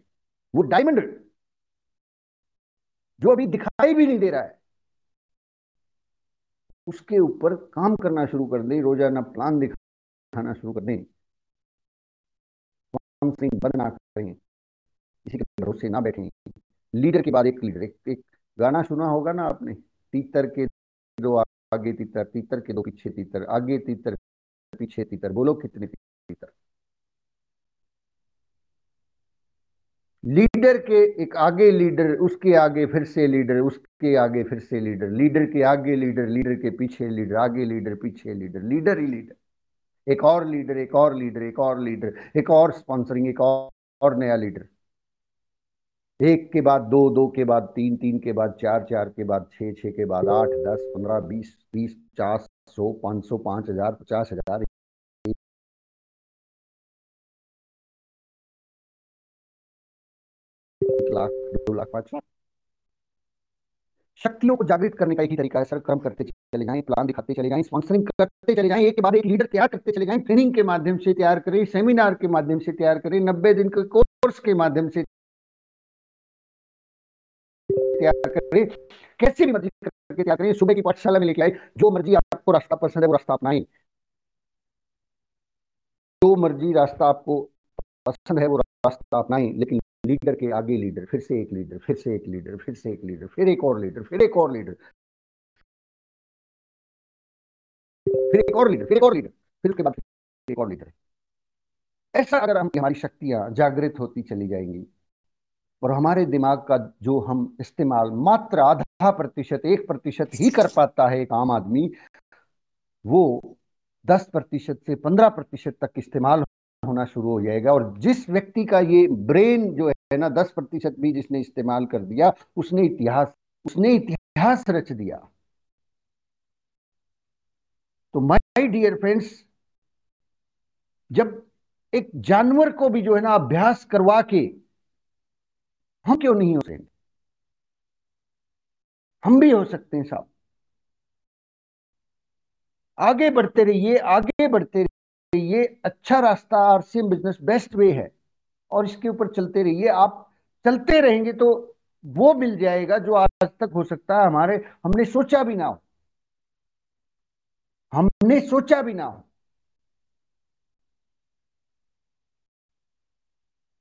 वो डायमंड जो अभी दिखाई भी नहीं दे रहा है, उसके ऊपर काम करना शुरू कर दें, रोजाना प्लान दिखाना शुरू कर दें, बंद ना करें, किसी के भरोसे ना बैठें। लीडर के बाद एक लीडर, एक गाना सुना होगा ना आपने, तीतर के दो आगे तीतर, तीतर के दो पीछे तीतर, आगे तीतर पीछे तीतर, बोलो कितने तीतर। लीडर के एक आगे लीडर, उसके आगे फिर से लीडर, उसके आगे फिर से लीडर, लीडर के आगे लीडर, लीडर के पीछे लीडर, आगे लीडर पीछे लीडर, लीडर ही लीडर, एक और लीडर, एक और लीडर, एक और लीडर, एक और स्पॉन्सरिंग, एक और नया लीडर, एक के बाद दो, दो के बाद तीन, तीन के बाद चार, चार के बाद छह, छह के बाद 8, 10, 15, 20, 30, 50, 100, 500, 5000, 50,000, 1 लाख, 2 लाख, 5 लाख। शक्तियों को जागृत करने का एक ही तरीका है सर, कर्म करते चले जाएं, प्लान दिखाते चले जाएं, स्पॉन्सरिंग करते चले जाएं, एक के बाद एक लीडर तैयार करते चले जाएं, ट्रेनिंग के माध्यम से तैयार करें, सेमिनार के माध्यम से तैयार करें, 90 दिन के कोर्स के माध्यम से तैयार करें, कैसे भी मर्जी करके तैयार करें, सुबह की पाठशाला में लेके आए, जो मर्जी आपको रास्ता पसंद है वो रास्ता अपनाएं, जो मर्जी रास्ता आपको पसंद है वो रास्ता अपनाएं, लेकिन लीडर के आगे लीडर, फिर से एक लीडर, फिर से एक लीडर, फिर से एक लीडर, फिर एक और लीडर, फिर एक और लीडर, फिर एक और लीडर, फिर एक और लीडर, फिर उसके बाद एक और लीडर। ऐसा अगर हमारी शक्तियां जागृत होती चली जाएंगी और हमारे दिमाग का जो हम इस्तेमाल मात्र आधा प्रतिशत, 1% ही कर पाता है एक आम आदमी, वो 10% से 15% तक इस्तेमाल होना शुरू हो जाएगा। और जिस व्यक्ति का ये ब्रेन जो है ना 10% भी जिसने इस्तेमाल कर दिया, उसने इतिहास रच दिया। तो माय डियर फ्रेंड्स, जब एक जानवर को भी जो है ना अभ्यास करवा के, हम क्यों नहीं हो सकते? हम भी हो सकते हैं साहब। आगे बढ़ते रहिए, आगे बढ़ते रहिए, अच्छा रास्ता आरसीएम बिजनेस बेस्ट वे है, और इसके ऊपर चलते रहिए। आप चलते रहेंगे तो वो मिल जाएगा जो आज तक हो सकता है हमने सोचा भी ना हो, हमने सोचा भी ना हो।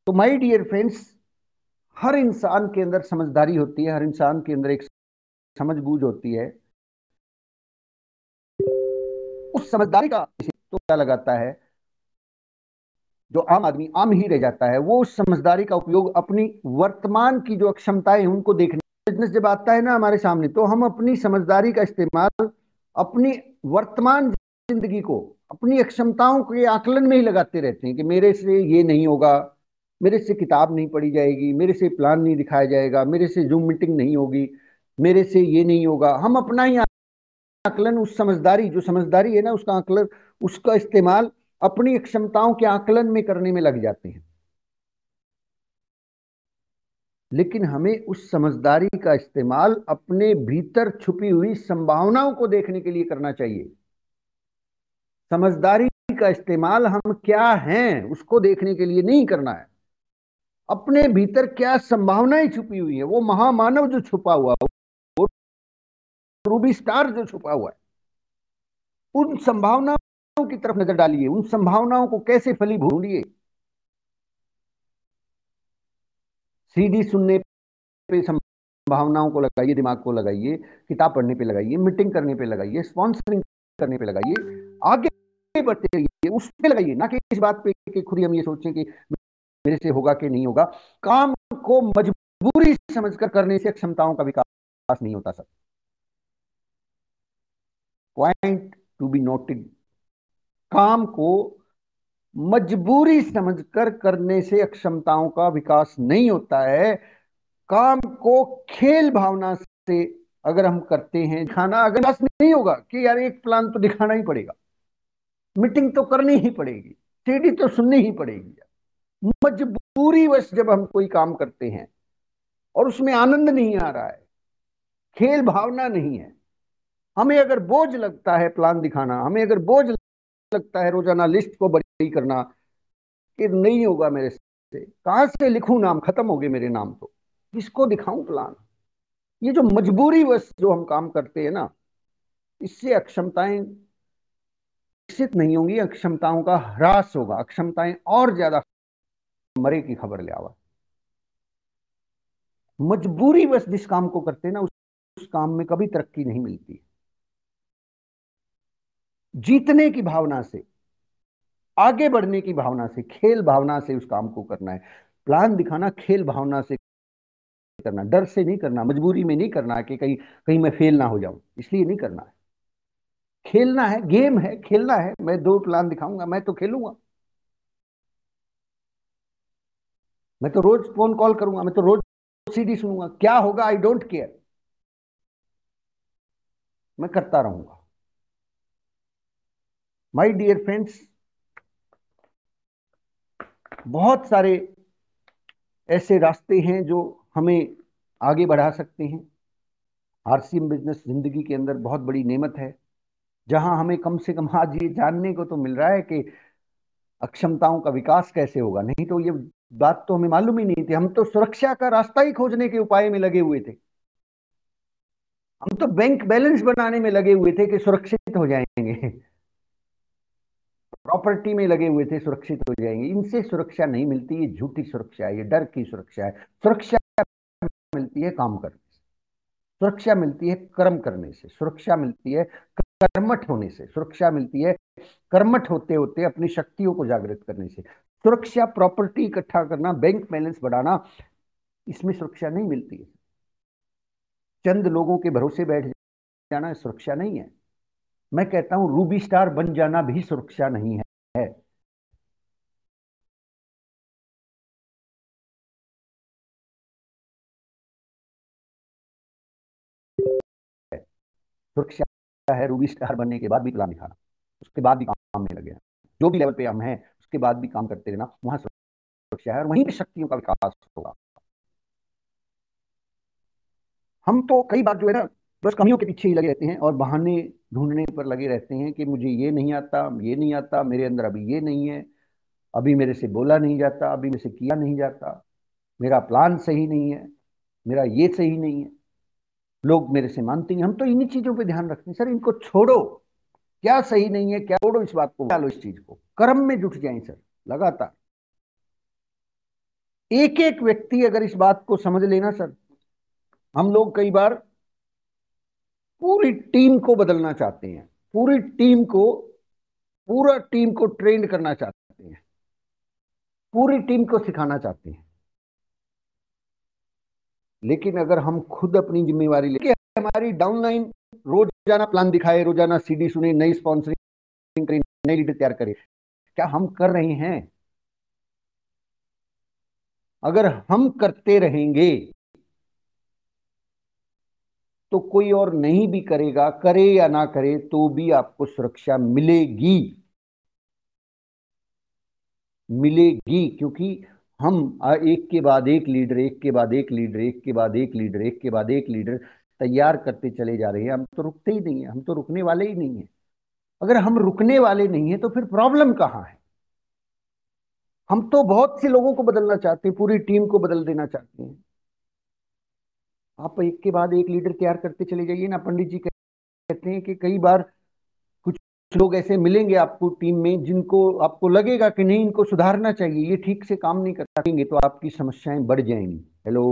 तो माय डियर फ्रेंड्स, हर इंसान के अंदर समझदारी होती है, हर इंसान के अंदर एक समझबूझ होती है। उस समझदारी का तो क्या लगाता है, जो आम आदमी आम ही रह जाता है, वो उस समझदारी का उपयोग अपनी वर्तमान की जो अक्षमताएं उनको देखने बिजनेस जब आता है ना हमारे सामने, तो हम अपनी समझदारी का इस्तेमाल अपनी वर्तमान जिंदगी को, अपनी अक्षमताओं के आकलन में ही लगाते रहते हैं कि मेरे से ये नहीं होगा, मेरे से किताब नहीं पढ़ी जाएगी, मेरे से प्लान नहीं दिखाया जाएगा, मेरे से जूम मीटिंग नहीं होगी, मेरे से ये नहीं होगा। हम अपना ही आकलन, उस समझदारी, जो समझदारी है ना, उसका आकलन, उसका इस्तेमाल अपनी क्षमताओं के आकलन में करने में लग जाते हैं। लेकिन हमें उस समझदारी का इस्तेमाल अपने भीतर छुपी हुई संभावनाओं को देखने के लिए करना चाहिए। समझदारी का इस्तेमाल हम क्या हैं उसको देखने के लिए नहीं करना है। अपने भीतर क्या संभावनाएं छुपी हुई है, वो महामानव जो छुपा हुआ है, वो रूबी स्टार जो छुपा हुआ है, उन संभावनाओं की तरफ नजर डालिए, उन संभावनाओं को कैसे फलीभूत ढूंढिए। सीडी सुनने पे संभावनाओं को लगाइए, दिमाग को लगाइए, किताब पढ़ने पे लगाइए, मीटिंग करने पे लगाइए, स्पॉन्सरिंग करने पे लगाइए, आगे बढ़ते रहिए, उस पे लगाइए, ना कि इस बात पे कि खुद ही हम ये सोचें कि मेरे से होगा कि नहीं होगा। काम को मजबूरी समझकर करने से क्षमताओं का विकास नहीं होता। सब पॉइंट टू बी नोटेड, काम को मजबूरी समझकर करने से अक्षमताओं का विकास नहीं होता है। काम को खेल भावना से अगर हम करते हैं, खाना अगर बस नहीं होगा कि यार एक प्लान तो दिखाना ही पड़ेगा, मीटिंग तो करनी ही पड़ेगी, सीडी तो सुननी ही पड़ेगी। मजबूरी वश जब हम कोई काम करते हैं और उसमें आनंद नहीं आ रहा है, खेल भावना नहीं है, हमें अगर बोझ लगता है प्लान दिखाना, हमें अगर बोझ लगता है रोजाना लिस्ट को बड़ी करना कि नहीं होगा मेरे से, कहां से लिखूं नाम, खत्म हो गए मेरे नाम, तो किसको दिखाऊं प्लान। ये जो मजबूरी वश जो हम काम करते हैं ना, इससे अक्षमताएं विकसित नहीं होंगी, अक्षमताओं का ह्रास होगा, अक्षमताएं और ज्यादा मरे की खबर ले आवा। मजबूरी वश जिस काम को करते हैं ना, उस काम में कभी तरक्की नहीं मिलती। जीतने की भावना से, आगे बढ़ने की भावना से, खेल भावना से उस काम को करना है। प्लान दिखाना खेल भावना से करना, डर से नहीं करना, मजबूरी में नहीं करना कि कहीं कहीं मैं फेल ना हो जाऊं, इसलिए नहीं करना है। खेलना है, गेम है, खेलना है। मैं 2 प्लान दिखाऊंगा, मैं तो खेलूंगा, मैं तो रोज फोन कॉल करूंगा, मैं तो रोज सीडी सुनूंगा, क्या होगा आई डोंट केयर, मैं करता रहूंगा। माय डियर फ्रेंड्स, बहुत सारे ऐसे रास्ते हैं जो हमें आगे बढ़ा सकते हैं। आरसीएम बिजनेस जिंदगी के अंदर बहुत बड़ी नेमत है, जहां हमें कम से कम आज ये जानने को तो मिल रहा है कि अक्षमताओं का विकास कैसे होगा। नहीं तो ये बात तो हमें मालूम ही नहीं थी। हम तो सुरक्षा का रास्ता ही खोजने के उपाय में लगे हुए थे। हम तो बैंक बैलेंस बनाने में लगे हुए थे कि सुरक्षित हो जाएंगे, प्रॉपर्टी में लगे हुए थे, सुरक्षित हो जाएंगे। इनसे सुरक्षा नहीं मिलती, ये झूठी सुरक्षा है, ये डर की सुरक्षा है। सुरक्षा मिलती है काम करने से, सुरक्षा मिलती है कर्म करने से, सुरक्षा मिलती है कर्मठ होने से, सुरक्षा मिलती है कर्मठ होते होते अपनी शक्तियों को जागृत करने से। सुरक्षा प्रॉपर्टी इकट्ठा करना, बैंक बैलेंस बढ़ाना, इसमें सुरक्षा नहीं मिलती है। चंद लोगों के भरोसे बैठ जाना सुरक्षा नहीं है। मैं कहता हूं रूबी स्टार बन जाना भी सुरक्षा नहीं है। सुरक्षा है रूबी स्टार बनने के बाद भी प्लान दिखाना, उसके बाद भी काम में लगे, जो भी लेवल पे हम हैं उसके बाद भी काम करते रहना, वहां सुरक्षा है और वहीं पे शक्तियों का विकास होगा। हम तो कई बार जो है ना, बस कमियों के पीछे ही लगे रहते हैं और बहाने ढूंढने पर लगे रहते हैं कि मुझे ये नहीं आता, ये नहीं आता, मेरे अंदर अभी ये नहीं है, अभी मेरे से बोला नहीं जाता, अभी मेरे से किया नहीं जाता, मेरा प्लान सही नहीं है, मेरा ये सही नहीं है, लोग मेरे से मानते हैं। हम तो इन्हीं चीजों पे ध्यान रखते हैं। सर इनको छोड़ो, क्या सही नहीं है, क्या छोड़ो, इस बात को डालो, इस चीज को कर्म में जुट जाए सर। लगातार एक एक व्यक्ति अगर इस बात को समझ लेना सर, हम लोग कई बार पूरी टीम को बदलना चाहते हैं, पूरी टीम को, पूरा टीम को ट्रेन करना चाहते हैं, पूरी टीम को सिखाना चाहते हैं। लेकिन अगर हम खुद अपनी जिम्मेवारी लेके हमारी डाउनलाइन रोजाना प्लान दिखाए, रोजाना सीडी सुने, नई स्पॉन्सरिंग करें, नई लीडर तैयार करें, क्या हम कर रहे हैं? अगर हम करते रहेंगे तो कोई और नहीं भी करेगा, करे या ना करे तो भी आपको सुरक्षा मिलेगी, मिलेगी। क्योंकि हम एक के बाद एक लीडर, एक के बाद एक लीडर, एक के बाद एक लीडर, एक के बाद एक लीडर तैयार करते चले जा रहे हैं। हम तो रुकते ही नहीं है, हम तो रुकने वाले ही नहीं है। अगर हम रुकने वाले नहीं है तो फिर प्रॉब्लम कहां है? हम तो बहुत से लोगों को बदलना चाहते हैं, पूरी टीम को बदल देना चाहते हैं। आप एक के बाद एक लीडर तैयार करते चले जाइए ना। पंडित जी कहते हैं कि कई बार कुछ लोग ऐसे मिलेंगे आपको टीम में जिनको आपको लगेगा कि नहीं, इनको सुधारना चाहिए, ये ठीक से काम नहीं कर सकेंगे, तो आपकी समस्याएं बढ़ जाएंगी। हेलो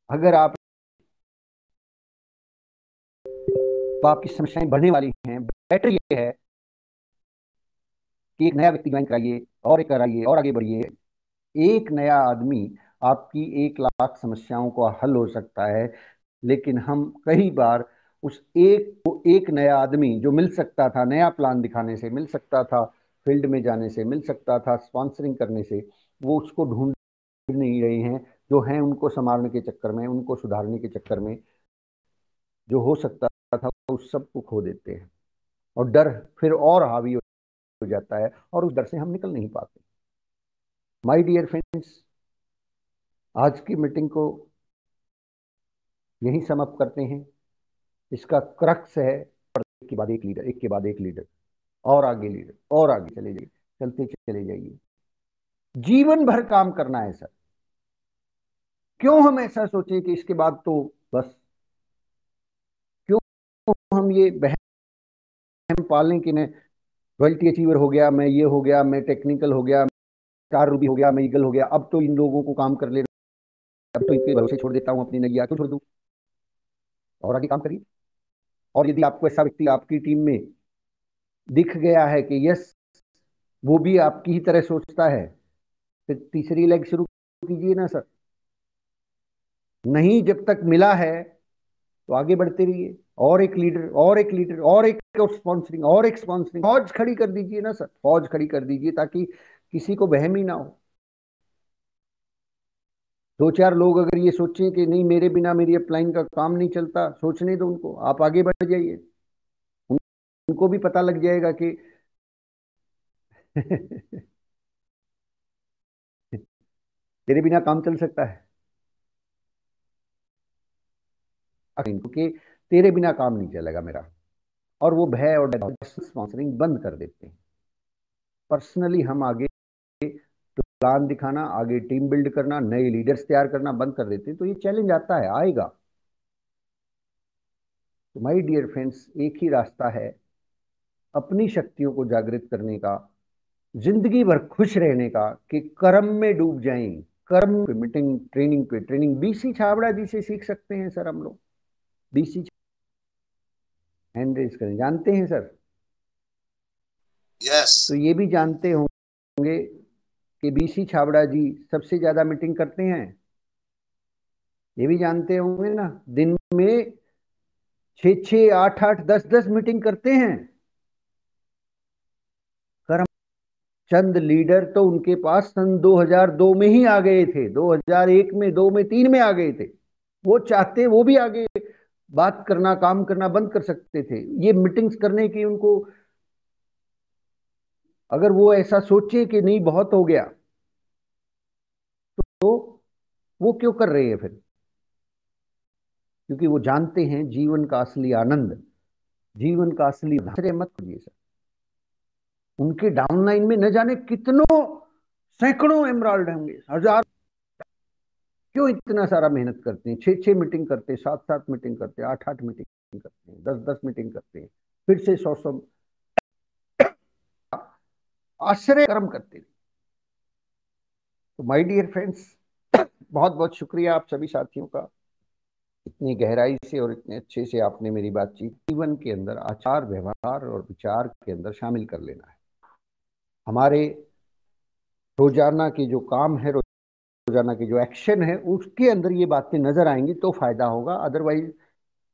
अगर आप तो आपकी समस्याएं बढ़ने वाली हैं। बेटर ये है कि एक नया व्यक्ति ज्वाइन कराइए और एक कराइए और आगे बढ़िए। एक नया आदमी आपकी 1 लाख समस्याओं का हल हो सकता है, लेकिन हम कई बार उस एक नया आदमी जो मिल सकता था, नया प्लान दिखाने से मिल सकता था, फील्ड में जाने से मिल सकता था, स्पॉन्सरिंग करने से, वो उसको ढूंढ नहीं रहे हैं। जो हैं उनको संभालने के चक्कर में, उनको सुधारने के चक्कर में जो हो सकता था उस सब को खो देते हैं, और डर फिर और हावी हो जाता है, और उस डर से हम निकल नहीं पाते। माय डियर फ्रेंड्स, आज की मीटिंग को यही सम अप करते हैं। इसका क्रक्स है एक के बाद एक लीडर, एक के बाद एक लीडर, और आगे लीडर, और आगे चले जाइए, चलते चले जाइए। जीवन भर काम करना है सर। क्यों हम ऐसा सोचे कि इसके बाद तो बस, क्यों हम ये बहम पालें कि मैं रॉयल्टी अचीवर हो गया, मैं ये हो गया, मैं टेक्निकल हो गया, स्टार रूबी हो गया, मैं ईगल हो गया, अब तो इन लोगों को काम कर लेना, अब तो इनके भरोसे छोड़ देता हूं अपनी नैया, क्यों छोड़ दूं? और आगे काम करिए। और यदि आपको ऐसा व्यक्ति आपकी टीम में दिख गया है कि यस, वो भी आपकी ही तरह सोचता है, फिर तीसरी लेग शुरू कीजिए ना सर। नहीं, जब तक मिला है तो आगे बढ़ते रहिए। और एक लीडर, और एक लीडर, और एक स्पॉन्सरिंग, और एक स्पॉन्सरिंग, फौज खड़ी कर दीजिए ना सर, फौज खड़ी कर दीजिए, ताकि किसी को वहम ही ना हो। 2-4 लोग अगर ये सोचें कि नहीं, मेरे बिना मेरी अपलाइन का काम नहीं चलता, सोचने दो उनको, आप आगे बढ़ जाइए। उनको भी पता लग जाएगा कि तेरे बिना काम चल सकता है, क्योंकि तेरे बिना काम नहीं चलेगा मेरा। और वो भय और स्पॉन्सरिंग बंद कर देते हैं। पर्सनली हम आगे प्लान दिखाना, आगे टीम बिल्ड करना, नए लीडर्स तैयार करना बंद कर देते हैं। तो ये चैलेंज आता है, आएगा। तो माय डियर फ्रेंड्स, एक ही रास्ता है अपनी शक्तियों को जागृत करने का, जिंदगी भर खुश रहने का, कि कर्म में डूब जाएं। कर्म पे मीटिंग, ट्रेनिंग पे ट्रेनिंग बीसी छाबड़ा जी से सीख सकते हैं सर हम लोग। बीसी हैंड रेज करें, जानते हैं सर? यस। तो ये भी जानते होंगे कि बीसी छाबड़ा जी सबसे ज्यादा मीटिंग करते हैं। ये भी जानते होंगे ना, दिन में 6-6, 8-8, 10-10 मीटिंग करते हैं। कर्म चंद लीडर तो उनके पास सन 2002 में ही आ गए थे, 2001 में, 2 में, 3 में आ गए थे। वो चाहते वो भी आगे बात करना, काम करना बंद कर सकते थे। ये मीटिंग्स करने की उनको, अगर वो ऐसा सोचे कि नहीं बहुत हो गया, तो वो क्यों कर रहे हैं फिर? क्योंकि वो जानते हैं जीवन का असली आनंद, जीवन का असली मत करिए सर। उनके डाउनलाइन में न जाने कितनों, सैकड़ों एमराल्ड होंगे, हजार। क्यों इतना सारा मेहनत करते हैं? 6-6 मीटिंग करते हैं, 7-7 मीटिंग करते हैं, 8-8 मीटिंग करते हैं, 10-10 मीटिंग करते हैं, फिर से 100-100 आश्चर्य कर्म करते हैं। तो माय डियर फ्रेंड्स, बहुत बहुत शुक्रिया आप सभी साथियों का। इतनी गहराई से और इतने अच्छे से आपने मेरी बातचीत जीवन के अंदर आचार व्यवहार और विचार के अंदर शामिल कर लेना है। हमारे रोजाना के जो काम है, रोजाना के जो एक्शन है उसके अंदर ये बातें नजर आएंगी तो फायदा होगा। अदरवाइज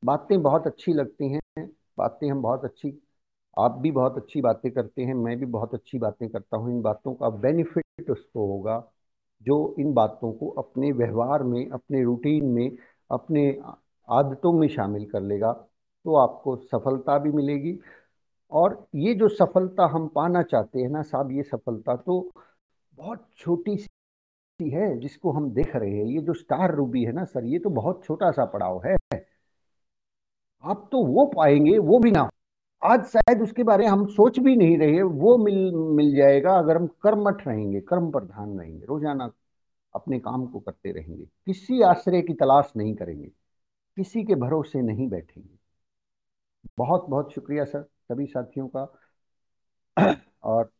बातें बहुत अच्छी लगती हैं, बातें हम बहुत अच्छी, आप भी बहुत अच्छी बातें करते हैं, मैं भी बहुत अच्छी बातें करता हूँ। इन बातों का बेनिफिट उसको होगा जो इन बातों को अपने व्यवहार में, अपने रूटीन में, अपने आदतों में शामिल कर लेगा, तो आपको सफलता भी मिलेगी। और ये जो सफलता हम पाना चाहते हैं ना साहब, ये सफलता तो बहुत छोटी सी है जिसको हम देख रहे हैं। ये जो स्टार रूबी है ना सर, ये तो बहुत छोटा सा पड़ाव है। आप तो वो पाएंगे, वो भी ना आज शायद उसके बारे में हम सोच भी नहीं रहे, वो मिल जाएगा अगर हम कर्मठ रहेंगे, कर्म प्रधान रहेंगे, रोजाना अपने काम को करते रहेंगे, किसी आश्रय की तलाश नहीं करेंगे, किसी के भरोसे नहीं बैठेंगे। बहुत बहुत शुक्रिया सर सभी साथियों का। और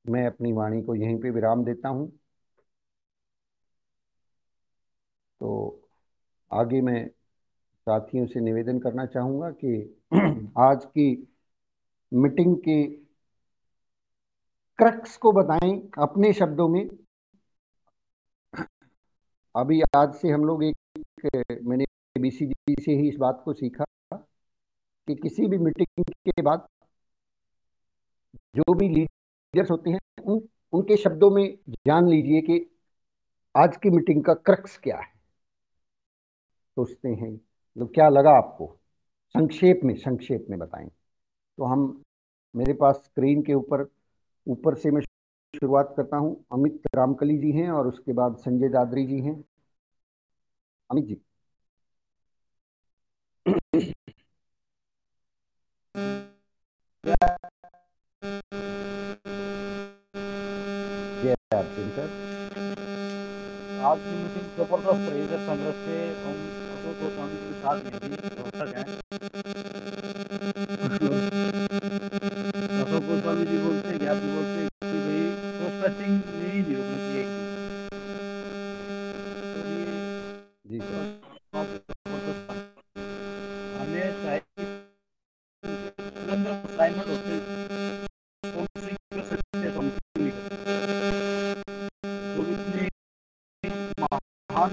मैं अपनी वाणी को यहीं पे विराम देता हूं। तो आगे मैं साथियों से निवेदन करना चाहूंगा कि आज की मीटिंग के क्रक्स को बताएं अपने शब्दों में। अभी आज से हम लोग मैंने बीसीजी से ही इस बात को सीखा कि किसी भी मीटिंग के बाद जो भी लीडर्स होते हैं उनके शब्दों में जान लीजिए कि आज की मीटिंग का क्रक्स क्या है। सोचते हैं तो क्या लगा आपको, संक्षेप में बताएं। तो हम, मेरे पास स्क्रीन के ऊपर से मैं शुरुआत करता हूं। अमित रामकली जी हैं और उसके बाद संजय दादरी जी हैं। अमित जी। आज की मीटिंग जबरदस्त रही है संग्रह से। हम अशोक गोस्वामी के साथ में भी रोहतक हैं। अशोक गोस्वामी जी बोलते हैं कि आप बोलते हैं कि भाई प्रोस्पेक्टिंग नहीं रोकनी चाहिए जी हमें असाइनमेंट होते महान